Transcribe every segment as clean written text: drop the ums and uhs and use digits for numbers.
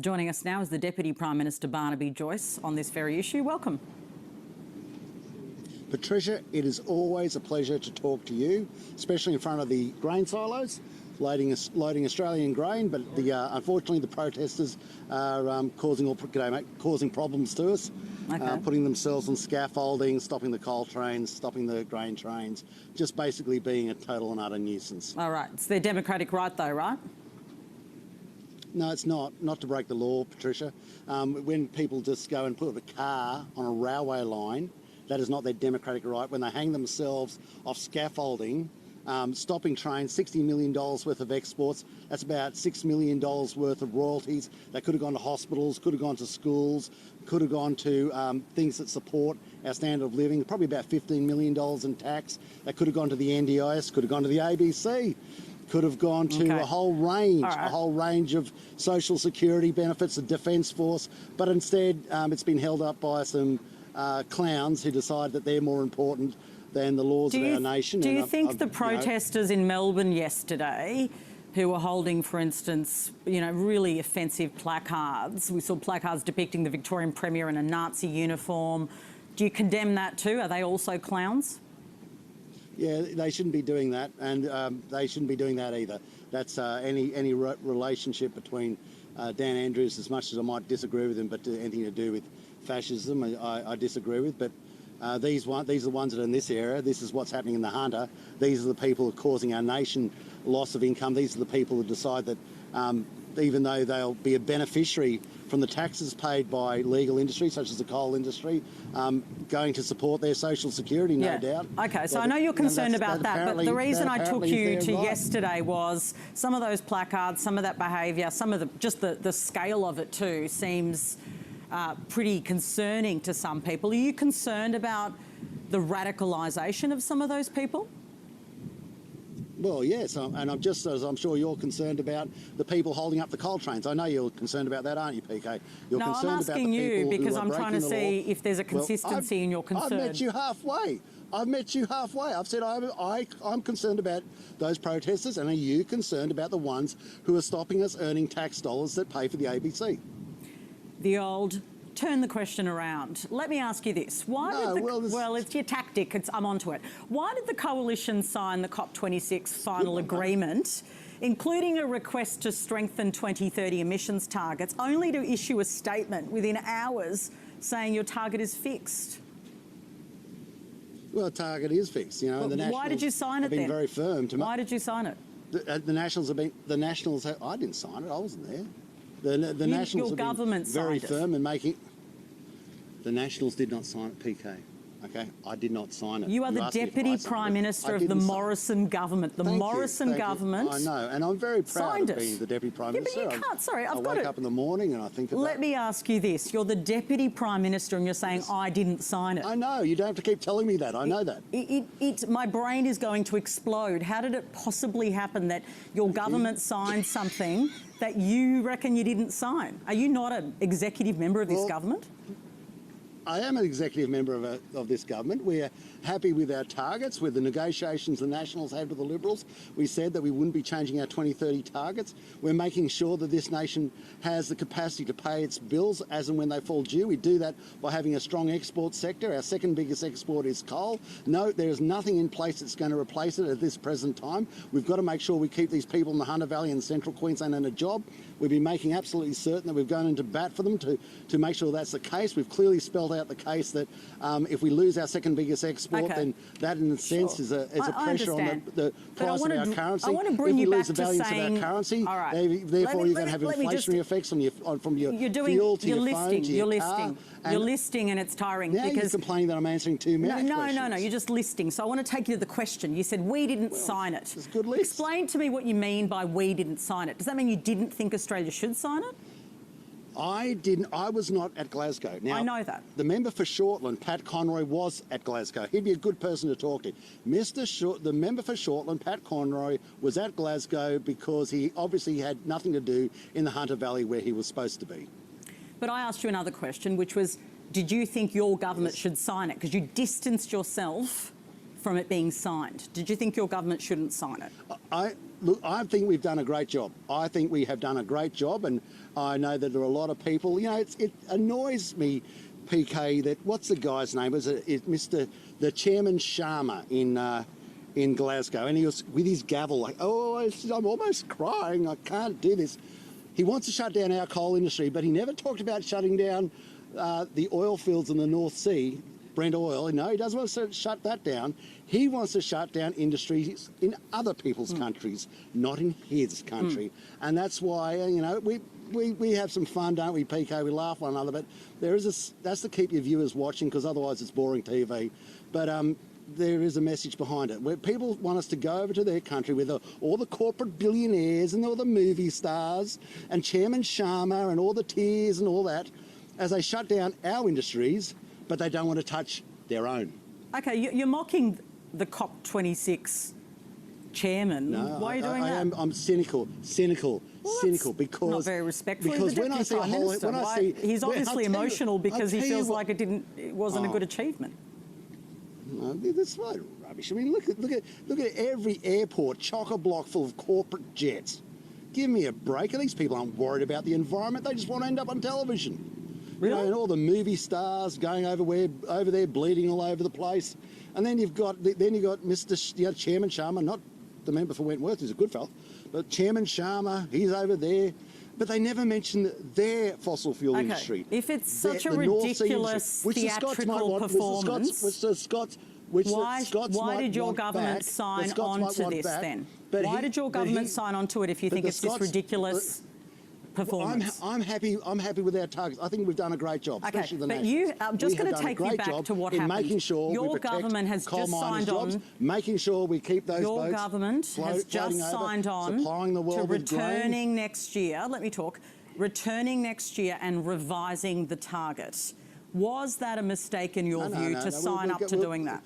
Joining us now is the Deputy Prime Minister Barnaby, Joyce, on this very issue. Welcome. Patricia, it is always a pleasure to talk to you, especially in front of the grain silos, loading Australian grain. But unfortunately, the protesters are causing problems to us, putting themselves on scaffolding, stopping the coal trains, stopping the grain trains, just basically being a total and utter nuisance. All right. It's their democratic right, though, right? No, it's not. Not to break the law, Patricia. When people just go and put a car on a railway line, that is not their democratic right. When they hang themselves off scaffolding, stopping trains, $60 million worth of exports, that's about $6 million worth of royalties. That could have gone to hospitals, could have gone to schools, could have gone to things that support our standard of living, probably about $15 million in tax. That could have gone to the NDIS, could have gone to the ABC. Could have gone to a whole range of social security benefits, the Defence Force, but instead it's been held up by some clowns who decide that they're more important than the laws of our nation. Do you think the protesters in Melbourne yesterday, who were holding, for instance, really offensive placards, we saw placards depicting the Victorian Premier in a Nazi uniform, do you condemn that too? Are they also clowns? Yeah, they shouldn't be doing that, and they shouldn't be doing that either. That's any relationship between Dan Andrews, as much as I might disagree with him, but anything to do with fascism, I disagree with. But these are the ones that are in this area. This is what's happening in the Hunter. These are the people who are causing our nation loss of income. These are the people who decide that even though they'll be a beneficiary from the taxes paid by legal industry, such as the coal industry, going to support their social security, no doubt. OK, so I know you're concerned about that, but the reason I took you to yesterday was some of those placards, some of that behaviour, some of just the scale of it too seems pretty concerning to some people. Are you concerned about the radicalisation of some of those people? Well, yes, and I'm just as I'm sure you're concerned about the people holding up the coal trains. I know you're concerned about that, aren't you, PK? You're no, concerned I'm asking you because I'm trying to see if there's a consistency in your concern. I've met you halfway. I've said I'm concerned about those protesters, and are you concerned about the ones who are stopping us earning tax dollars that pay for the ABC? The old turn the question around. Let me ask you this. Well, it's your tactic. I'm onto it. Why did the coalition sign the COP26 final agreement, including a request to strengthen 2030 emissions targets, only to issue a statement within hours saying your target is fixed? Well, the target is fixed, and the Nationals why did you sign it have been then? very firm to. Why did you sign it? The Nationals have been. The Nationals. I didn't sign it. I wasn't there. The Nationals have been very firm in making. The Nationals did not sign it, PK. Okay, I did not sign it. You are the Deputy Prime Minister of the Morrison government. The Morrison government. I know, and I'm very proud of being the Deputy Prime Minister. Yeah, but you can't. Sorry, I wake up in the morning and I think about it. Let me ask you this: you're the Deputy Prime Minister, and you're saying I didn't sign it. I know. You don't have to keep telling me that. I know that. My brain is going to explode. How did it possibly happen that your government signed something that you reckon you didn't sign? Are you not an executive member of this government? I am an executive member of this government. We're happy with our targets, with the negotiations the Nationals have with the Liberals. We said that we wouldn't be changing our 2030 targets. We're making sure that this nation has the capacity to pay its bills as and when they fall due. We do that by having a strong export sector. Our second biggest export is coal. No, there is nothing in place that's going to replace it at this present time. We've got to make sure we keep these people in the Hunter Valley and Central Queensland in a job. We've been making absolutely certain that we've gone into bat for them to make sure that's the case. We've clearly spelled out the case that if we lose our second biggest export, then that in a sense is a pressure on the price of our currency. I want to bring you back to saying... If we lose the value of our currency, therefore you're going to have inflationary effects from your fuel to your phone to your car. You're listing and it's tiring. Now you're complaining that I'm answering too many questions. No, you're just listing. So I want to take you to the question. You said we didn't sign it. It's a good list. Explain to me what you mean by we didn't sign it. Does that mean you didn't think Australia should sign it? I didn't. I was not at Glasgow. Now, I know that. The member for Shortland, Pat Conroy, was at Glasgow. He'd be a good person to talk to. The member for Shortland, Pat Conroy, was at Glasgow because he obviously had nothing to do in the Hunter Valley where he was supposed to be. But I asked you another question, which was, did you think your government should sign it? Because you distanced yourself from it being signed. Did you think your government shouldn't sign it? look, I think we've done a great job. I think we have done a great job, and I know that there are a lot of people. You know, it annoys me, PK, that what's the guy's name? Was it the Chairman Sharma in Glasgow, and he was with his gavel like, oh, I'm almost crying. I can't do this. He wants to shut down our coal industry, but he never talked about shutting down the oil fields in the North Sea, Brent oil. No, he doesn't want to shut that down. He wants to shut down industries in other people's countries, not in his country. And that's why, you know, we have some fun, don't we, PK? We laugh one another, but that's to keep your viewers watching, because otherwise it's boring TV. But there is a message behind it, where people want us to go over to their country with all the corporate billionaires and all the movie stars and Chairman Sharma and all the tears and all that, as they shut down our industries, but they don't want to touch their own. Okay, you're mocking the COP26 chairman. No, why are you doing that? I'm cynical, because not very respectful. Because when I see a whole, he's obviously emotional because he feels like it wasn't a good achievement. No, that's right, rubbish. I mean, look at every airport, chock-a-block full of corporate jets. Give me a break. These people aren't worried about the environment. They just want to end up on television. Really? You know, and all the movie stars going over there, bleeding all over the place. And then you've got Mr. Chairman Sharma, not the member for Wentworth, who's a good fella, but Chairman Sharma, he's over there. But they never mention their fossil fuel industry. If it's such a ridiculous theatrical performance, why did your government sign on to this then? Why did your government sign on to it if you think it's this ridiculous performance? I'm happy with our targets. I think we've done a great job, especially the nationals. I'm just going to take you back to what happened. Making sure your government has just signed on. Making sure we keep those boats. Your government has just signed on to returning next year. Let me talk. Returning next year and revising the target. Was that a mistake in your view to sign up to doing that?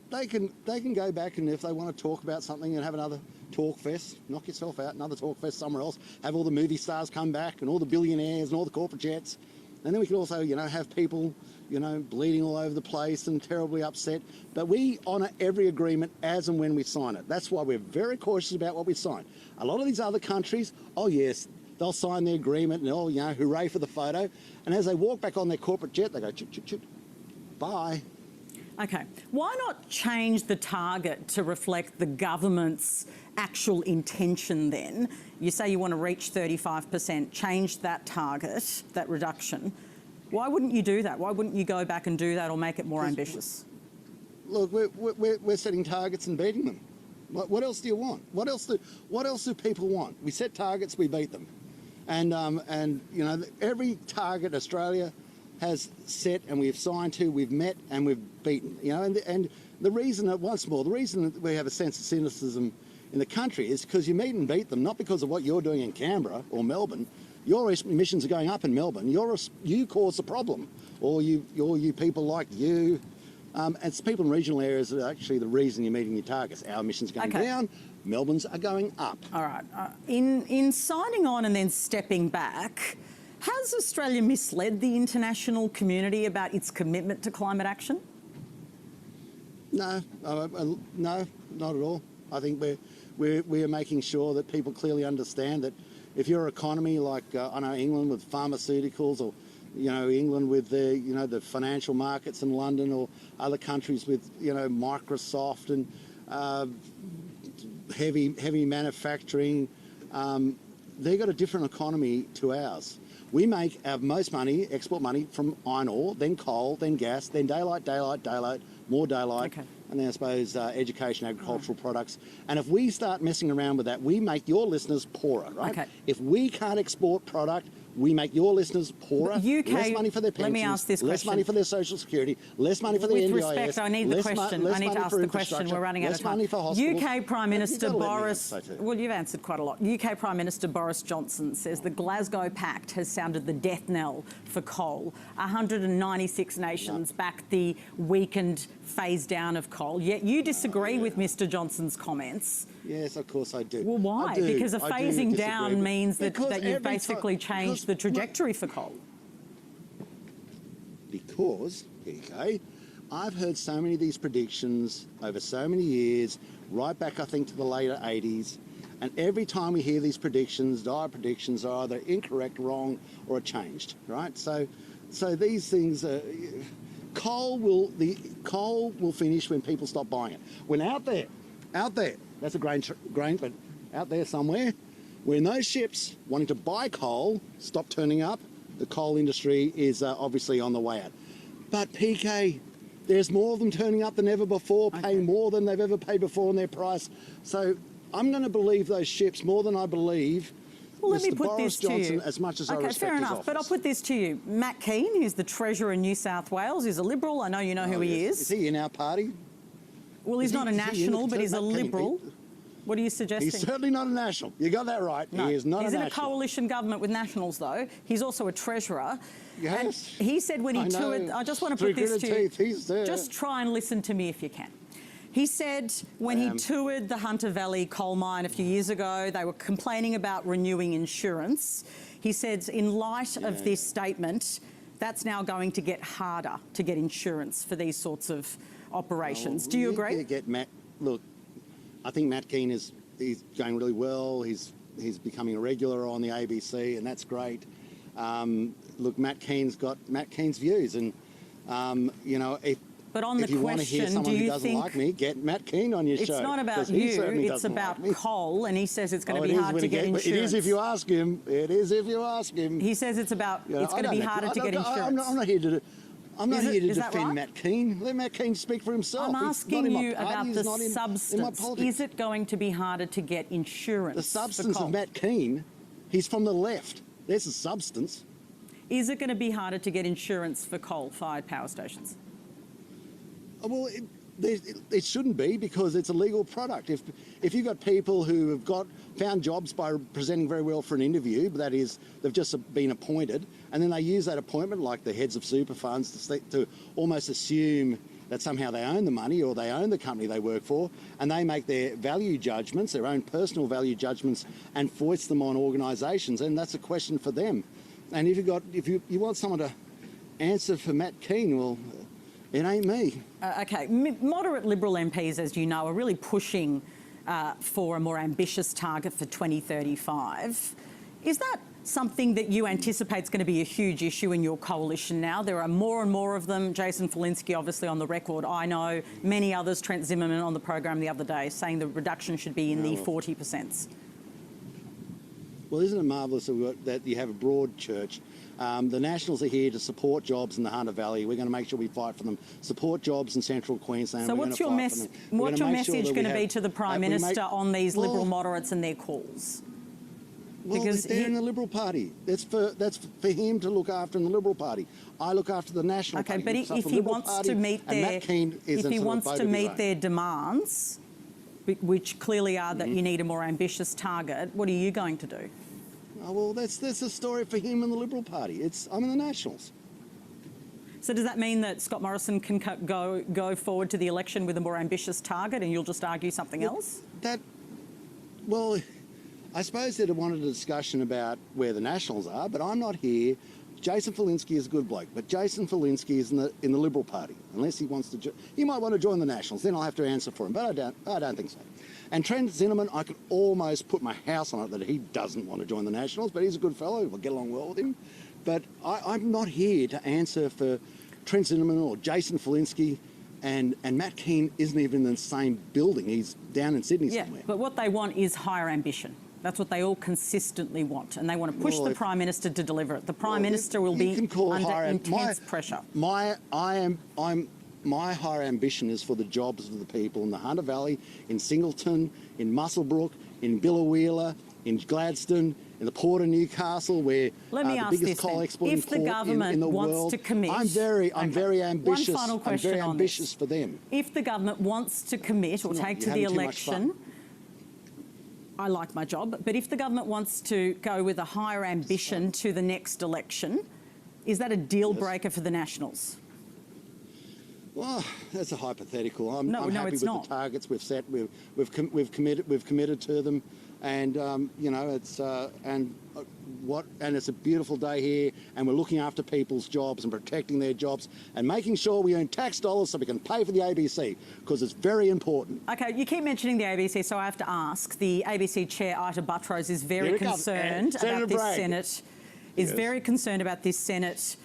They can go back, and if they want to talk about something and have another talk fest, knock yourself out, another talk fest somewhere else, have all the movie stars come back and all the billionaires and all the corporate jets. And then we can also, you know, have people, you know, bleeding all over the place and terribly upset. But we honour every agreement as and when we sign it. That's why we're very cautious about what we sign. A lot of these other countries, oh yes, they'll sign the agreement and you know, hooray for the photo. And as they walk back on their corporate jet, they go, chut, chut, chut, bye. Okay. Why not change the target to reflect the government's actual intention then? You say you want to reach 35%, change that target, that reduction. Why wouldn't you do that? Why wouldn't you go back and do that or make it more ambitious? Look, we're setting targets and beating them. What else do you want? What else do people want? We set targets, we beat them. And you know, every target Australia has set and we've signed to, we've met and we've beaten. You know, and the reason that, once more, the reason that we have a sense of cynicism in the country is because you meet and beat them, not because of what you're doing in Canberra or Melbourne. Your emissions are going up in Melbourne. You cause the problem, or you people like you. And it's people in regional areas that are actually the reason you're meeting your targets. Our emissions are going down, Melbourne's are going up. All right. In signing on and then stepping back, has Australia misled the international community about its commitment to climate action? No, not at all. I think we're making sure that people clearly understand that if your economy, like I know England with pharmaceuticals, or you know England with the financial markets in London, or other countries with Microsoft and heavy manufacturing, they've got a different economy to ours. We make our most money, export money, from iron ore, then coal, then gas, then daylight, more daylight, and then I suppose education, agricultural products. And if we start messing around with that, we make your listeners poorer, right? Okay. If we can't export product, we make your listeners poorer. UK, less money for their pensions, let me ask this less question. money for their social security, less money for their NDIS. With respect, I need the question. I need to ask the question. We're running out of time. UK Prime Minister Boris... Well, you've answered quite a lot. UK Prime Minister Boris Johnson says the Glasgow Pact has sounded the death knell for coal. 196 nations back the weakened phase down of coal. Yet you disagree with Mr Johnson's comments. Yes, of course I do. Well, why? Because a phasing down means that you've basically changed the trajectory for coal. Because, okay, I've heard so many of these predictions over so many years, right back, I think, to the later 80s, And every time we hear these predictions, dire predictions are either incorrect, wrong, or are changed, right? So these things, coal will finish when people stop buying it. When out there, that's a grain, but out there somewhere, when those ships wanting to buy coal stop turning up, the coal industry is obviously on the way out. But PK, there's more of them turning up than ever before, paying more than they've ever paid before on their price. So I'm going to believe those ships more than I believe Mr. Boris Johnson as much as I respect his office. Fair enough, but I'll put this to you. Matt Keane, who's the Treasurer in New South Wales, is a Liberal. I know you know who he is. Is he in our party? Well, he's not a National, but he's a Liberal. What are you suggesting? He's certainly not a National. You got that right. No, he is not a National. He's in a coalition government with Nationals, though. He's also a Treasurer. Yes. And he said when he toured... I just want to put this to you. He's there. Just try and listen to me if you can. He said when he toured the Hunter Valley coal mine a few years ago, they were complaining about renewing insurance. He said in light of this statement, that's now going to get harder to get insurance for these sorts of operations. Do you agree? Look, I think Matt Keane he's going really well. He's becoming a regular on the ABC, and that's great. Look, Matt Keane's views, and But on if you want to hear someone who doesn't like me, get Matt Keane on your show. It's not about you, it's about coal, and he says it's going to be hard to get insurance. It is if you ask him. It is if you ask him. He says it's going to be harder to get insurance. I'm not here to defend Matt Keane. Let Matt Keane speak for himself. I'm asking you about the substance. Is it going to be harder to get insurance? The substance of Matt Keane, he's from the left. There's the substance. Is it going to be harder to get insurance for coal-fired power stations? Well, it shouldn't be, because it's a legal product. If you've got people who have found jobs by presenting very well for an interview, but that is, they've just been appointed, and then they use that appointment, like the heads of super funds, to almost assume that somehow they own the money or they own the company they work for, and they make their value judgments, their own personal value judgments, and foist them on organisations, and that's a question for them. And if you want someone to answer for Matt Keane, well, it ain't me. OK. Moderate Liberal MPs, as you know, are really pushing for a more ambitious target for 2035. Is that something that you anticipate is going to be a huge issue in your coalition now? There are more and more of them. Jason Falinski, obviously, on the record. I know many others. Trent Zimmerman on the program the other day saying the reduction should be in the 40%. Well, isn't it marvellous that you have a broad church? The Nationals are here to support jobs in the Hunter Valley. We're going to make sure we fight for them. Support jobs in central Queensland. So what's your message going to be to the Prime Minister on these Liberal moderates and their calls? Well, because they're in the Liberal Party. That's for him to look after in the Liberal Party. I look after the National Party. Okay, but if he wants to meet their demands, which clearly are that you need a more ambitious target, what are you going to do? Oh, well, that's a story for him and the Liberal Party. I'm in the Nationals. So does that mean that Scott Morrison can go forward to the election with a more ambitious target and you'll just argue something else? Well, I suppose they'd have wanted a discussion about where the Nationals are, but I'm not here. Jason Falinski is a good bloke, but Jason Falinski is in the Liberal Party. Unless he wants to, he might want to join the Nationals. Then I'll have to answer for him, but I don't think so. And Trent Zimmerman, I could almost put my house on it that he doesn't want to join the Nationals, but he's a good fellow. We'll get along well with him. But I'm not here to answer for Trent Zimmerman or Jason Falinski, and Matt Keane isn't even in the same building. He's down in Sydney somewhere. But what they want is higher ambition. That's what they all consistently want, and they want to push the Prime Minister to deliver it. The Prime Minister will be under intense pressure. My higher ambition is for the jobs of the people in the Hunter Valley, in Singleton, in Muswellbrook, in Billawheeler, in Gladstone, in the Port of Newcastle, where the biggest coal exporting port in the world. To commit, I'm very ambitious. One final question I'm very ambitious for them. If the government wants to commit or take to the election, I like my job, but if the government wants to go with a higher ambition to the next election, is that a deal breaker for the Nationals? Well, that's a hypothetical. I'm happy it's with not. the targets we've set. We've committed to them. And you know, it's and it's a beautiful day here, and we're looking after people's jobs and protecting their jobs and making sure we earn tax dollars so we can pay for the ABC, because it's very important. Okay, you keep mentioning the ABC, so I have to ask. The ABC chair, Ita Buttrose, is very concerned about this Senate. Is very concerned about this Senate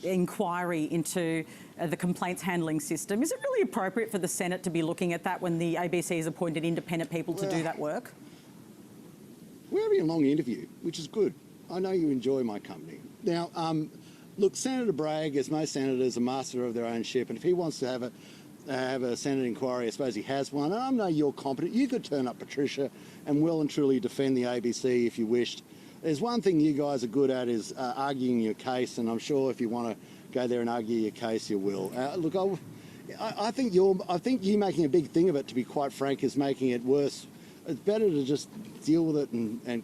inquiry into the complaints handling system. Is it really appropriate for the Senate to be looking at that when the ABC has appointed independent people to do that work? We're having a long interview, which is good. I know you enjoy my company. Now, look, Senator Bragg, as most senators, are master of their own ship, and if he wants to have a Senate inquiry, I suppose he has one. And I know you're competent. You could turn up, Patricia, and well and truly defend the ABC if you wished. There's one thing you guys are good at, is arguing your case, and I'm sure if you want to go there and argue your case, you will. Look, I think you making a big thing of it, to be quite frank, is making it worse. It's better to just deal with it and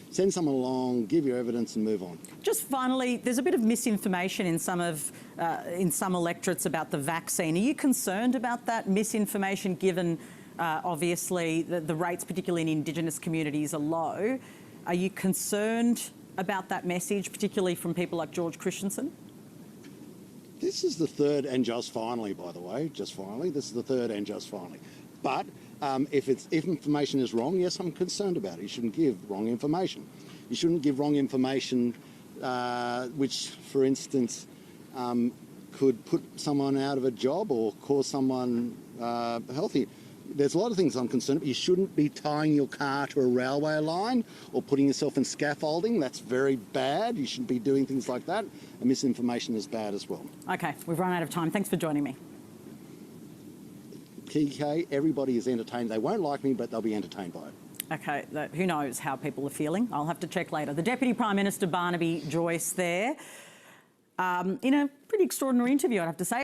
send someone along, give your evidence, and move on. Just finally, there's a bit of misinformation in some electorates about the vaccine. Are you concerned about that misinformation, given obviously the rates, particularly in Indigenous communities, are low? Are you concerned about that message, particularly from people like George Christensen? This is the third and just finally, by the way, just finally. This is the third and just finally. But if information is wrong, yes, I'm concerned about it. You shouldn't give wrong information. You shouldn't give wrong information which, for instance, could put someone out of a job or cause someone healthy. There's a lot of things I'm concerned about. You shouldn't be tying your car to a railway line or putting yourself in scaffolding. That's very bad. You shouldn't be doing things like that. And misinformation is bad as well. OK, we've run out of time. Thanks for joining me. PK, everybody is entertained. They won't like me, but they'll be entertained by it. OK, who knows how people are feeling? I'll have to check later. The Deputy Prime Minister, Barnaby Joyce, there. In a pretty extraordinary interview, I'd have to say.